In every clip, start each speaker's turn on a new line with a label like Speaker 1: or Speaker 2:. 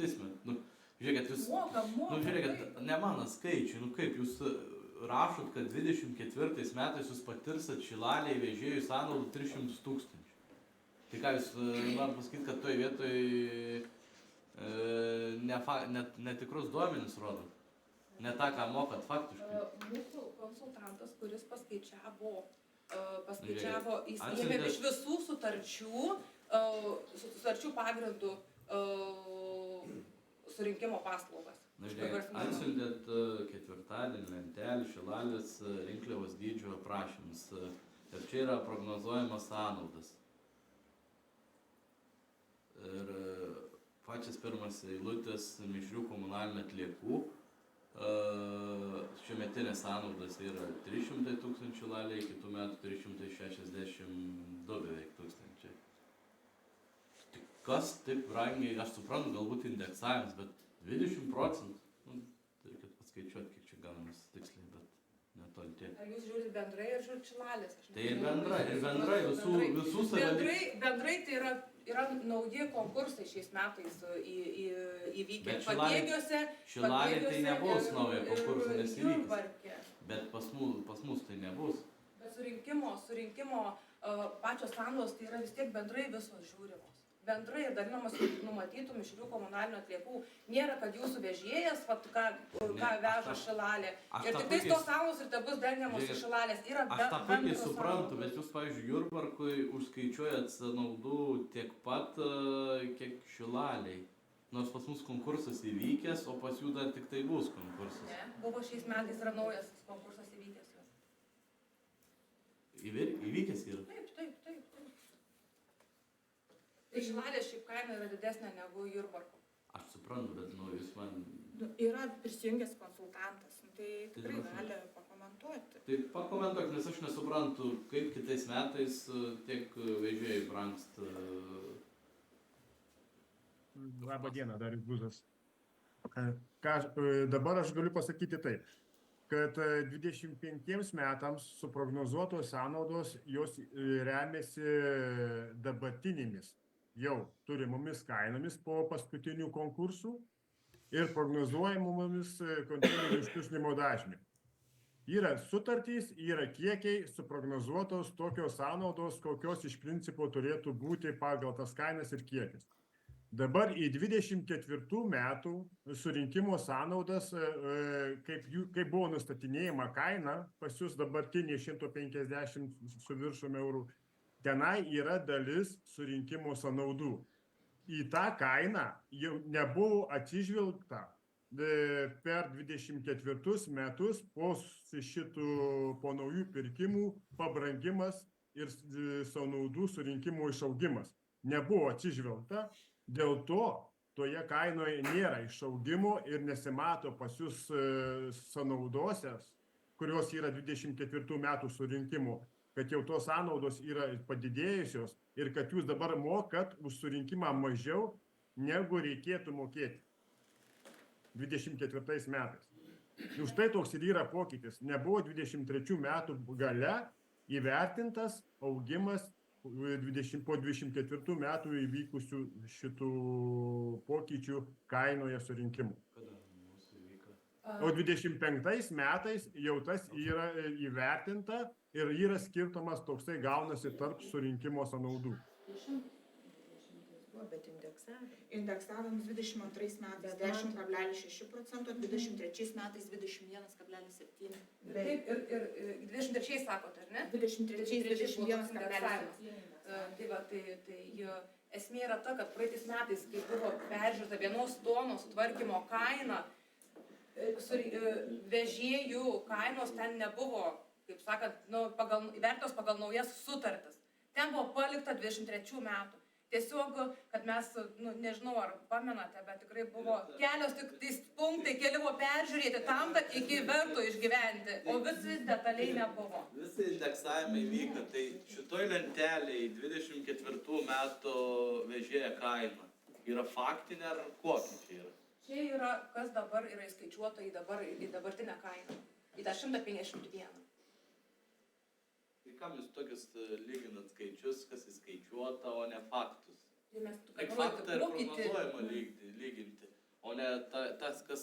Speaker 1: kitais metais. Žiūrėkit, jūs... žiūrėkit, ne mano skaičiai, kaip jūs rašot, kad 24 metais jūs patirsat Šilalėje vežėjų sąnaudų 300 000. Tai ką jūs norit pasakyti, kad toj vietoj netikrus duomenis rodot? Ne tą, ką mokat faktiškai?
Speaker 2: Mūsų konsultantas, kuris paskaičiavo, jis ėmė iš visų sutarčių pagrindų surinkimo paslaugas.
Speaker 1: Atsiuntėt ketvirtadienį lentelį Šilalės rinkliavos dydžio aprašymus. Ir čia yra prognozuojamas sąnaudas. Ir pačias pirmas eilutės mišrių komunalinių atliekų. Šiuometinės sąnaudas yra 300 000 Šilalėje, kitų metų 362 beveik tūkstančiai. Kas taip brangiai, aš suprantu, galbūt indeksavimas, bet 20%, reikėtų paskaičiuoti, kiek čia gaunamas tiksliai, bet netoli tiek.
Speaker 2: Ar jūs žiūrite bendrai ar žiūrite Šilalės?
Speaker 1: Tai ir bendrai, visų savivaldybių.
Speaker 2: Bendrai tai yra nauji konkursai šiais metais įvykę Pagėgiuose.
Speaker 1: Šilalėje tai nebus naujo konkurso, nes įvykis. Bet pas mus tai nebus.
Speaker 2: Bet surinkimo pačios sąnaudos tai yra vis tiek bendrai visos žiūrimos. Bendrai dalinamas numatytų mišrių komunalinių atliekų. Nėra, kad jūsų vežėjas, ką veža Šilalė. Ir tik tais tos sąnaudos ir tai bus dalinamos iš Šilalės.
Speaker 1: Aš tą puikiai suprantu, bet jūs, pavyzdžiui, Jurbarkui užskaičiuojat sąnaudų tiek pat, kiek Šilalei. Nors pas mus konkursas įvykęs, o pas jų dar tik tai bus konkursas.
Speaker 2: Ne, buvo šiais metais yra naujas konkursas įvykęs.
Speaker 1: Įvykęs yra?
Speaker 2: Taip. Tai Šilalės šiaip kaina yra didesnė negu Jurbarko.
Speaker 1: Aš suprantu, bet jūs man...
Speaker 2: Yra prisijungęs konsultantas, tai tikrai gali pakomentuoti.
Speaker 1: Tai pakomentuok, nes aš nesuprantu, kaip kitais metais tiek vežėjai brangst.
Speaker 3: Labą dieną, Darius Buzas. Dabar aš galiu pasakyti taip, kad 25 metams suprognozuotos sąnaudos jos remiasi dabartinėmis jau turimomis kainomis po paskutinių konkursų ir prognozuojamomis konteinerių ištuštinimo dažnių. Yra sutartys, yra kiekiai suprognozuotos tokios sąnaudos, kokios iš principo turėtų būti pagal tas kainas ir kiekis. Dabar į 24 metų surinkimo sąnaudas, kaip buvo nustatinėjama kaina, pas jūs dabartinė 150 su viršum eurų, tenai yra dalis surinkimo sąnaudų. Į tą kainą jau nebuvo atsižvelgta per 24 metus po naujų pirkimų pabrangimas ir sąnaudų surinkimo išaugimas. Nebuvo atsižvelgta, dėl to toje kainoje nėra išaugimo ir nesimato pas jūs sąnaudosios, kurios yra 24 metų surinkimo, kad jau tos sąnaudos yra padidėjusios ir kad jūs dabar mokat už surinkimą mažiau, negu reikėtų mokėti 24 metais. Už tai toks ir yra pokytis. Nebuvo 23 metų gale įvertintas augimas po 24 metų įvykusių šitų pokyčių kainoje surinkimų. O 25 metais jau tas yra įvertinta ir yra skirtumas toksai gaunasi tarp surinkimo sąnaudų.
Speaker 4: Bet
Speaker 2: indeksavimas 22 metais 10,6%, 23 metais 21,7%. Taip, ir 23 sakot, ar ne? 23 21,7%. Tai esmė yra ta, kad praeitais metais, kai buvo peržiūrėta 1 tonos sutvarkymo kaina, vežėjų kainos ten nebuvo, kaip sakant, įvertintos pagal naujas sutartis. Ten buvo palikta 23 metų. Tiesiog, kad mes, nežinau, ar pamenate, bet tikrai buvo kelios tik punktai, keli buvo peržiūrėti tam, kad iki vertų išgyventi, o visi detaliai nebuvo.
Speaker 1: Visi indeksavimai vyko, tai šitoj lentelėje 24 metų vežėjo kaina yra faktinė ar kokia čia yra?
Speaker 2: Čia yra, kas dabar yra įskaičiuota į dabartinę kainą, į tą 151.
Speaker 1: Tai kam jūs tokius lyginat skaičius, kas įskaičiuota, o ne faktus?
Speaker 2: Tai mes
Speaker 1: Kaip faktą ir prognozuojama lyginti. o ne tas, kas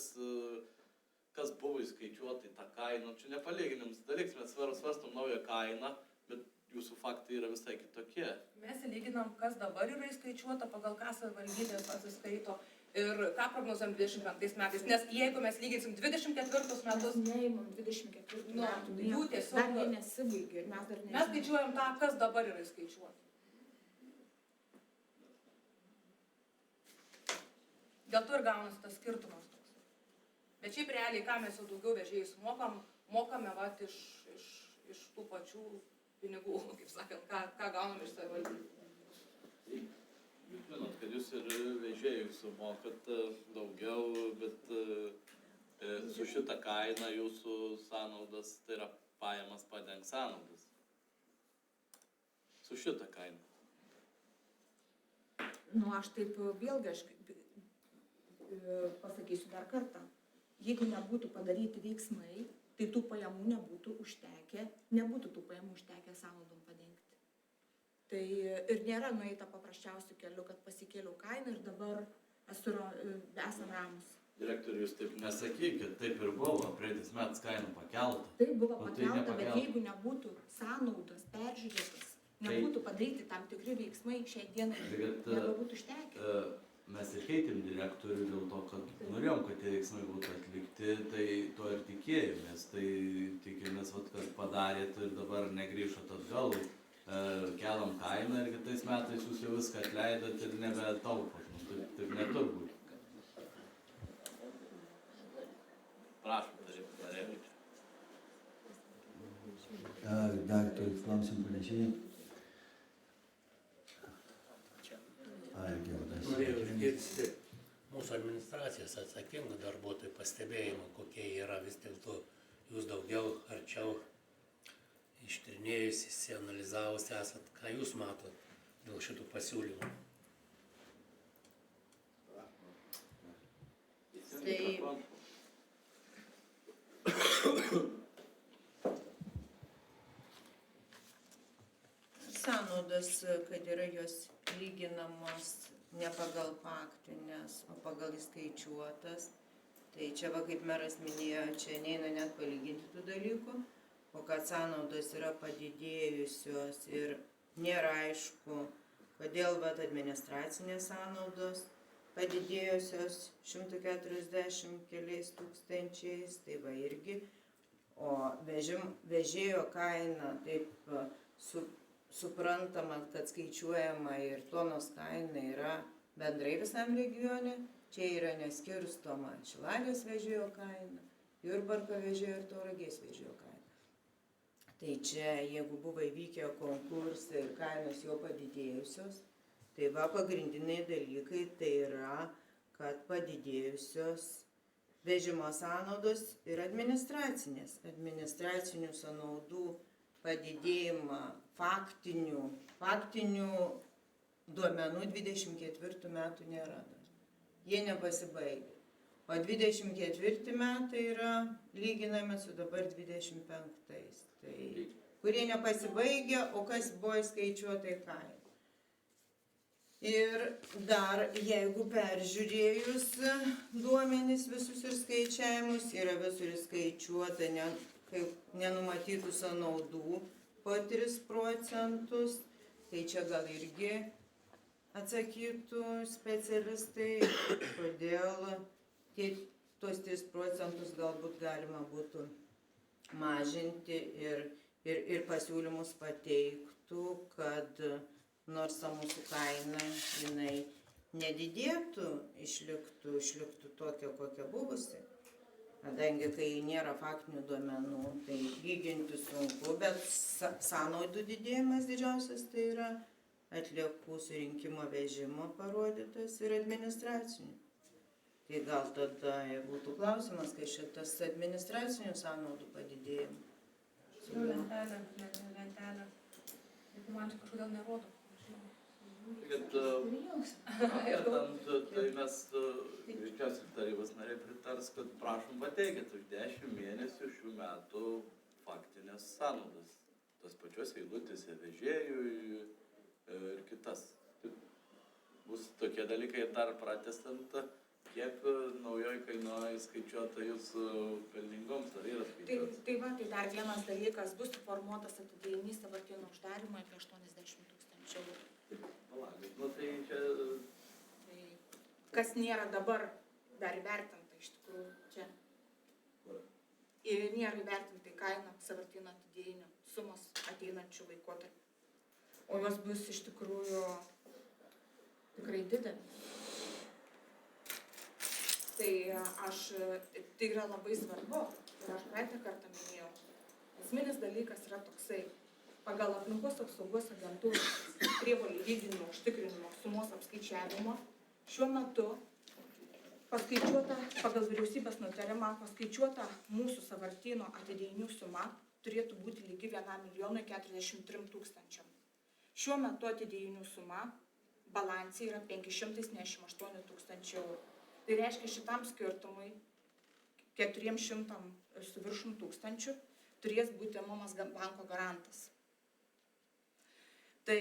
Speaker 1: buvo įskaičiuota į tą kainą. Čia nepalyginimas dalyks, mes svarstom naują kainą, bet jūsų faktai yra visai kitokie.
Speaker 2: Mes lyginam, kas dabar yra įskaičiuota, pagal ką savivaldybės pasiskaito ir ką prognozuojam 25 metais. Nes jeigu mes lyginsim 24 metus,
Speaker 4: neįmam 24 metų,
Speaker 2: jų tiesiog
Speaker 4: dar jie nesibaigė ir mes dar nežinome.
Speaker 2: mes skaičiuojam tą, kas dabar yra įskaičiuota. Dėl to ir gaunasi tas skirtumas toks. Bet šiaip realiai, ką mes jau daugiau vežėjus mokame vat iš tų pačių pinigų, kaip sakant, ką gaunam iš savivaldybės.
Speaker 1: Jūs žinot, kad jūs ir vežėjų sumokat daugiau, bet su šitą kainą jūsų sąnaudas, tai yra pajamas padengs sąnaudas. Su šitą kainą.
Speaker 4: Nu, aš taip vėlgi, pasakysiu dar kartą. Jeigu nebūtų padaryti veiksmai, tai tų pajamų nebūtų užtekę sąnaudom padengti. Tai ir nėra nueita paprasčiausių kelių, kad pasikėliau kainą ir dabar esam ramus.
Speaker 1: Direktorius, jūs taip nesakykit, taip ir buvo, praeitais metais kainų pakelta.
Speaker 4: Taip buvo pakelta, bet jeigu nebūtų sąnaudos peržiūrėtas, nebūtų padaryti tam tikri veiksmai, šiai dienai nebūtų užtekę.
Speaker 1: Mes ir keitėm direktorių dėl to, kad norėjom, kad tie veiksmai būtų atlikti, tai to ir tikėjomės. Tai tikimės, kad padarėt ir dabar negrįžot atgal, kelam kainą ir kitais metais jūs jau viską atleidot ir nebetaupot. Taip neturi būti. Prašom, taryba Marevičius.
Speaker 5: Dar turi klausimų panašiai.
Speaker 6: Norėjau išgirsti mūsų administracijos atsakingų darbuotojų pastebėjimų, kokie yra vis dėlto jūs daugiau arčiau ištyrinėjusi, analizavusi esat, ką jūs matot dėl šitų pasiūlymų.
Speaker 7: Sąnaudos, kad yra jos lyginamos ne pagal faktines, o pagal įskaičiuotas. Tai čia, kaip meras minėjo, čia neina net palyginti tų dalykų, o kad sąnaudos yra padidėjusios ir nėra aišku, kodėl administracinės sąnaudos padidėjusios 140 keliais tūkstančiais, tai va irgi, o vežėjo kaina taip suprantama, kad skaičiuojama ir tonos kaina yra bendrai visam regione, čia yra neskirstoma Šilalės vežėjo kaina, Jurbarko vežėjo ir Tauragės vežėjo kaina. Tai čia, jeigu buvo įvykę konkursai ir kainos jau padidėjusios, tai va pagrindiniai dalykai tai yra, kad padidėjusios vežimo sąnaudos ir administracinių sąnaudų padidėjimą faktinių duomenų 24 metų nėra. Jie nepasibaigė. O 24 metai yra lyginami su dabar 25. Tai, kurie nepasibaigė, o kas buvo įskaičiuota į kainą. Ir dar, jeigu peržiūrėjus duomenis visus ir skaičiavimus, yra visur įskaičiuota kaip nenumatytų sąnaudų po 3%, tai čia gal irgi atsakytų specialistai, kodėl tuos 3% galbūt galima būtų mažinti ir pasiūlymus pateiktų, kad nors mūsų kaina jinai nedidėtų, išliktų tokia, kokia buvusi. Kadangi kai nėra faktinių duomenų, tai lyginti sunku, bet sąnaudų didėjimas didžiausias tai yra atliekų surinkimo vežimo parodytas ir administracinių. Tai gal tada būtų klausimas, kai šitas administracinių sąnaudų padidėjimas.
Speaker 2: Lentelė. Man čia kažkodėl nerodo.
Speaker 1: Tai mes greičiausiai tarybos nariai pritars, kad prašom pateikit už 10 mėnesių šių metų faktinės sąnaudas. Tas pačios eilutėse vežėjų ir kitas. Bus tokie dalykai ir dar pratęstant, kiek naujoj kainoje skaičiuota jūsų pelningoms, ar yra skaičiuota?
Speaker 4: Tai va, tai dar vienas dalykas, bus suformuotas atidėjinys sąvartyno uždarymui apie 80 000 eurų.
Speaker 1: Palaukit, nu tai čia...
Speaker 4: Tai kas nėra dabar dar įvertinta iš tikrųjų čia. Ir nėra įvertinta kaina sąvartyno atidėjinio sumos ateinančių laikotarpių. O jos bus iš tikrųjų tikrai didelis. Tai tai yra labai svarbu. Ir aš praeitą kartą minėjau. Esminis dalykas yra toksai. Pagal aplinkos apsaugos agentūros prievolį vykdymo užtikrinimo sumos apskaičiavimo šiuo metu paskaičiuota, pagal vyriausybės nutarimą, paskaičiuota mūsų sąvartyno atidėjinių suma turėtų būti lygi 1 043 000. Šiuo metu atidėjinių suma balansė yra 598 000 eurų. Tai reiškia, šitam skirtumui 400 su viršum tūkstančių turės būti imamas banko garantas. Tai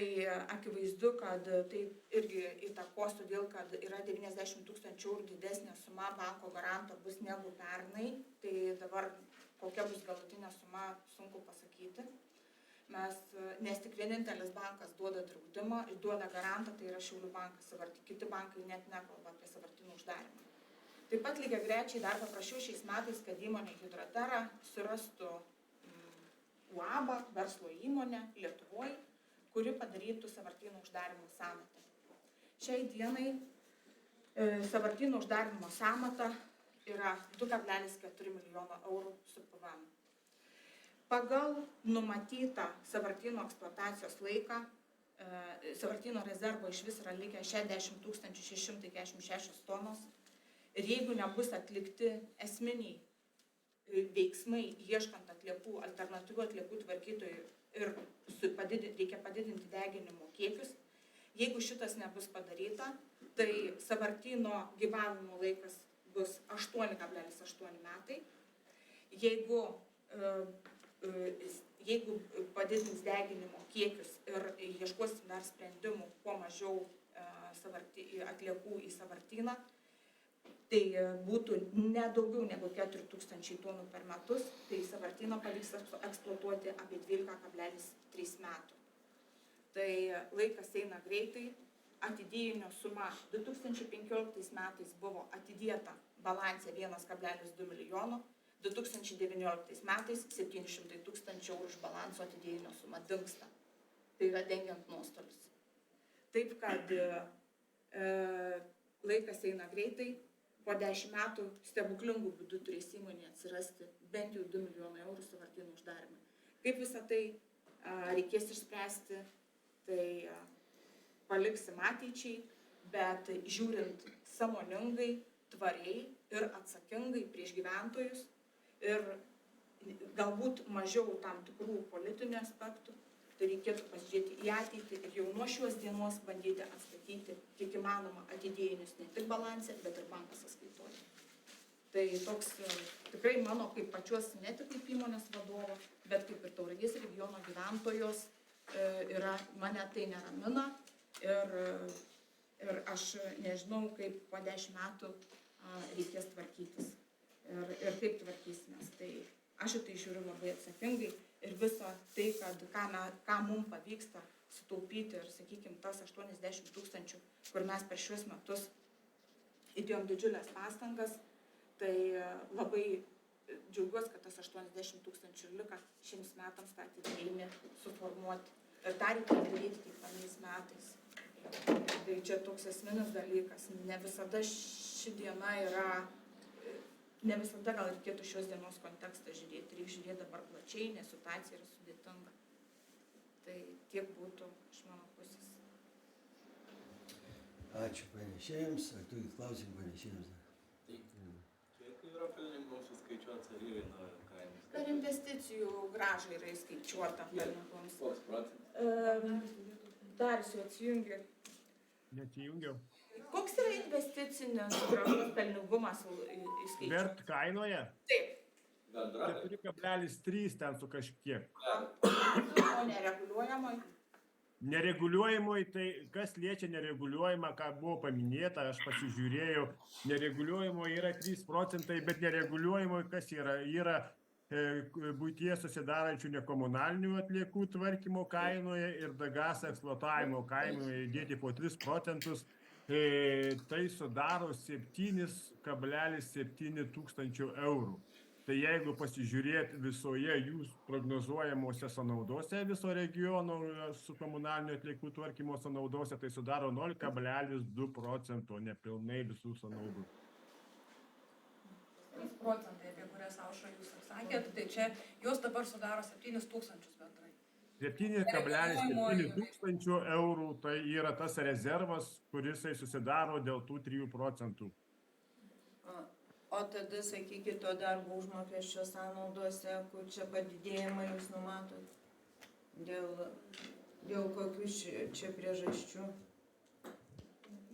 Speaker 4: akivaizdu, kad tai irgi įtakos, todėl kad yra 90 000 eurų didesnė suma banko garanto bus negu pernai. Tai dabar kokia bus galutinė suma, sunku pasakyti. Nes tik vienintelis bankas duoda draudimą, duoda garantą, tai yra Šiaulių bankas, kiti bankai net nekalba apie sąvartynų uždarymą. Taip pat lygiagrečiai dar paprašiau šiais metais, kad įmonė Hidrotera surastų UAB, verslo įmonę Lietuvoje, kuri padarytų sąvartynų uždarymo sąmatą. Šiai dienai sąvartynų uždarymo sąmata yra 2,4 milijono eurų su PVM. Pagal numatytą sąvartyno eksploatacijos laiką, sąvartyno rezervo iš vis yra likę 60 646 tonos. Ir jeigu nebus atlikti esminiai veiksmai, ieškant atliekų, alternatyvių atliekų tvarkytojų ir reikia padidinti deginimo kiekius, jeigu šitas nebus padaryta, tai sąvartyno gyvavimo laikas bus 8,8 metai. Jeigu padidins deginimo kiekius ir ieškosim dar sprendimų, kuo mažiau atliekų į sąvartyną, tai būtų ne daugiau negu 4000 tonų per metus, tai sąvartyną pavyks eksploatuoti apie 12,3 metų. Tai laikas eina greitai, atidėjinio suma 2015 metais buvo atidėta balansė 1,2 milijono, 2019 metais 700 000 eurų iš balanso atidėjinio suma dingsta. Tai yra dengiant nuostolius. Taip, kad laikas eina greitai, po 10 metų stebuklingų būdų turės įmonė atsirasti bent jau 2 milijonai eurų sąvartynų uždarymui. Kaip visą tai reikės išspręsti, tai paliksim ateičiai, bet žiūrint sąmoningai, tvariai ir atsakingai prieš gyventojus ir galbūt mažiau tam tikrų politinių aspektų, tai reikėtų pasižiūrėti į ateitį ir jau nuo šios dienos bandyti atstatyti kiek įmanoma atidėjinius ne tik balansę, bet ir banko sąskaitoje. Tai toks tikrai mano kaip pačios ne tik kaip įmonės vadovo, bet kaip ir Tauragės regiono gyventojos mane tai neramina ir aš nežinau, kaip po 10 metų reikės tvarkytis ir kaip tvarkysimės. Tai aš tai žiūriu labai atsakingai ir visą tai, ką mums pavyksta sutaupyti ir, sakykime, tas 80 000, kur mes per šiuos metus įdėjom didžiulės pastangas, tai labai džiaugiuosi, kad tas 80 000 liko šiems metams tą atidėjimį suformuoti. Ir tą reikia daryti kiekvienais metais. Tai čia toks esminis dalykas. Ne visada ši diena yra, ne visada gal reikėtų šios dienos kontekstą žiūrėti. Reikia žiūrėti dabar plačiai, nes situacija yra sudėtinga. Tai tiek būtų iš mano pusės.
Speaker 5: Ačiū pranešėjams. Ar turit klausimų pranešėjams?
Speaker 1: Kiek yra pelningoms suskaičiuotas, ar yra kainos?
Speaker 4: Per investicijų grąžą yra įskaičiuota pelningoms.
Speaker 1: Koks procentas?
Speaker 4: Darius jau atsijungia.
Speaker 3: Neatjungiau.
Speaker 4: Koks yra investicinis grąžos pelningumas įskaičiuotas?
Speaker 3: Vert kainoje
Speaker 4: Taip.
Speaker 1: Bendra?
Speaker 3: 4,3 ten su kažkiek.
Speaker 4: O nereguliuojamai?
Speaker 3: Nereguliuojamoj, tai kas liečia nereguliuojamą, ką buvo paminėta, aš pasižiūrėjau, nereguliuojamoj yra 3 procentai, bet nereguliuojamoj kas yra? Yra buities susidarančių nekomunalinių atliekų tvarkymo kainoje ir degas eksploatavimo kainoje įdėti po 3 procentus. Tai sudaro 7,7 tūkstančių eurų. Tai jeigu pasižiūrėt visoje jūs prognozuojamuose sąnaudose viso regiono su komunalinių atliekų tvarkymo sąnaudose, tai sudaro 0,2 procento nepilnai visų sąnaudų.
Speaker 2: 3 procentai, apie kurias Aušra jūs sakėt, tai čia jos dabar sudaro 7 tūkstančius bendrai.
Speaker 3: 7,7 tūkstančių eurų tai yra tas rezervas, kuris susidaro dėl tų 3 procentų.
Speaker 7: O tada, sakykit, to darbo užmokesčio sąnaudose, kur čia padidėjimą jūs numatot? Dėl kokių čia priežasčių?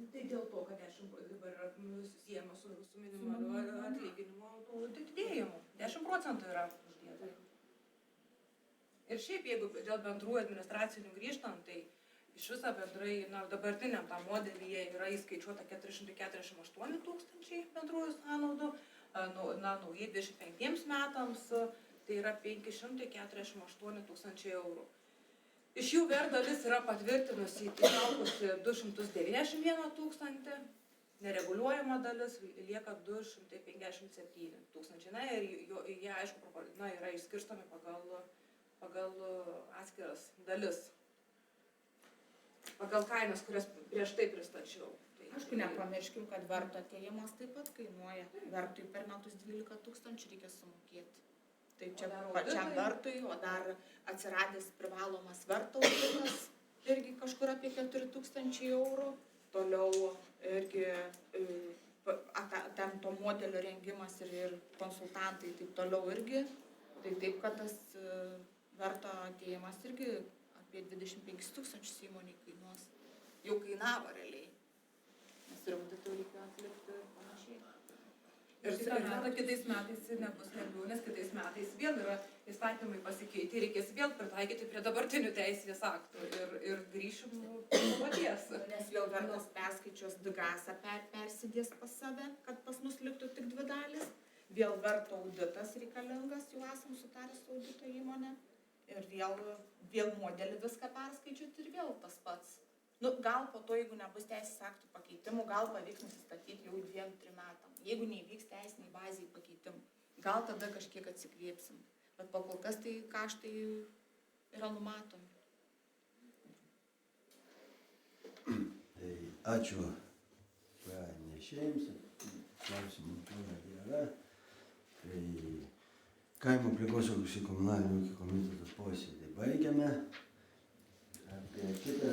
Speaker 2: Tai dėl to, kad 10 dabar yra susijęma su minimaliu atlyginimu didėjimu. 10 procentų yra uždėta. Ir šiaip, jeigu dėl bendrų administracinių grįžtant, tai iš viso bendrai, dabartiniam tam modelyje yra įskaičiuota 448 tūkstančiai bendrųjų sąnaudų, naujai 25 metams tai yra 548 tūkstančiai eurų. Iš jų VER dalis yra patvirtinusi įtraukusi 291 tūkstantį, nereguliuojama dalis lieka 257 tūkstančiai. Na ir jie, aišku, yra išskirstomi pagal atskiras dalis. Pagal kainas, kurias prieš tai pristačiau.
Speaker 4: Aišku, nepamirškim, kad verto atėjimas taip pat kainuoja. Vertui per metus 12 tūkstančių reikia sumokėti. Tai čia pačiam vertui, o dar atsiradęs privalomas verto auditas, irgi kažkur apie 4 tūkstančiai eurų. Toliau irgi ten to modelio rengimas ir konsultantai taip toliau irgi. Tai taip, kad tas verto atėjimas irgi apie 25 tūkstančius įmoniai kainuos. Jau kainavo realiai. Nes ir auditų reikėjo atlikti ir panašiai.
Speaker 2: Ir kitą metą kitais metais nebus lengviau, nes kitais metais vėl yra įstatymai pasikeiti, reikės vėl pritaikyti prie dabartinių teisės aktų ir grįšim prie paties.
Speaker 4: Nes vėl vertas perskaičios DGAS-ą persidės pas save, kad pas mus liktų tik 2 dalis. Vėl verto auditas reikalingas, jau esam sutarę su audito įmonė. Ir vėl modelį viską perskaičiuoti ir vėl tas pats. Gal po to, jeigu nebus teisės aktų pakeitimų, gal pavyks nusistatyti jau 2-3 metam. Jeigu neįvyks teisiniai baziai pakeitimų, gal tada kažkiek atsikvėpsim. Bet po kol kas tai kaštai yra numatomi.
Speaker 5: Tai ačiū pranešėjams, klausimų yra. Tai Kaimo aplinkosaugos ir komunalinių ūkio komiteto posėdį baigiame. Apie kitą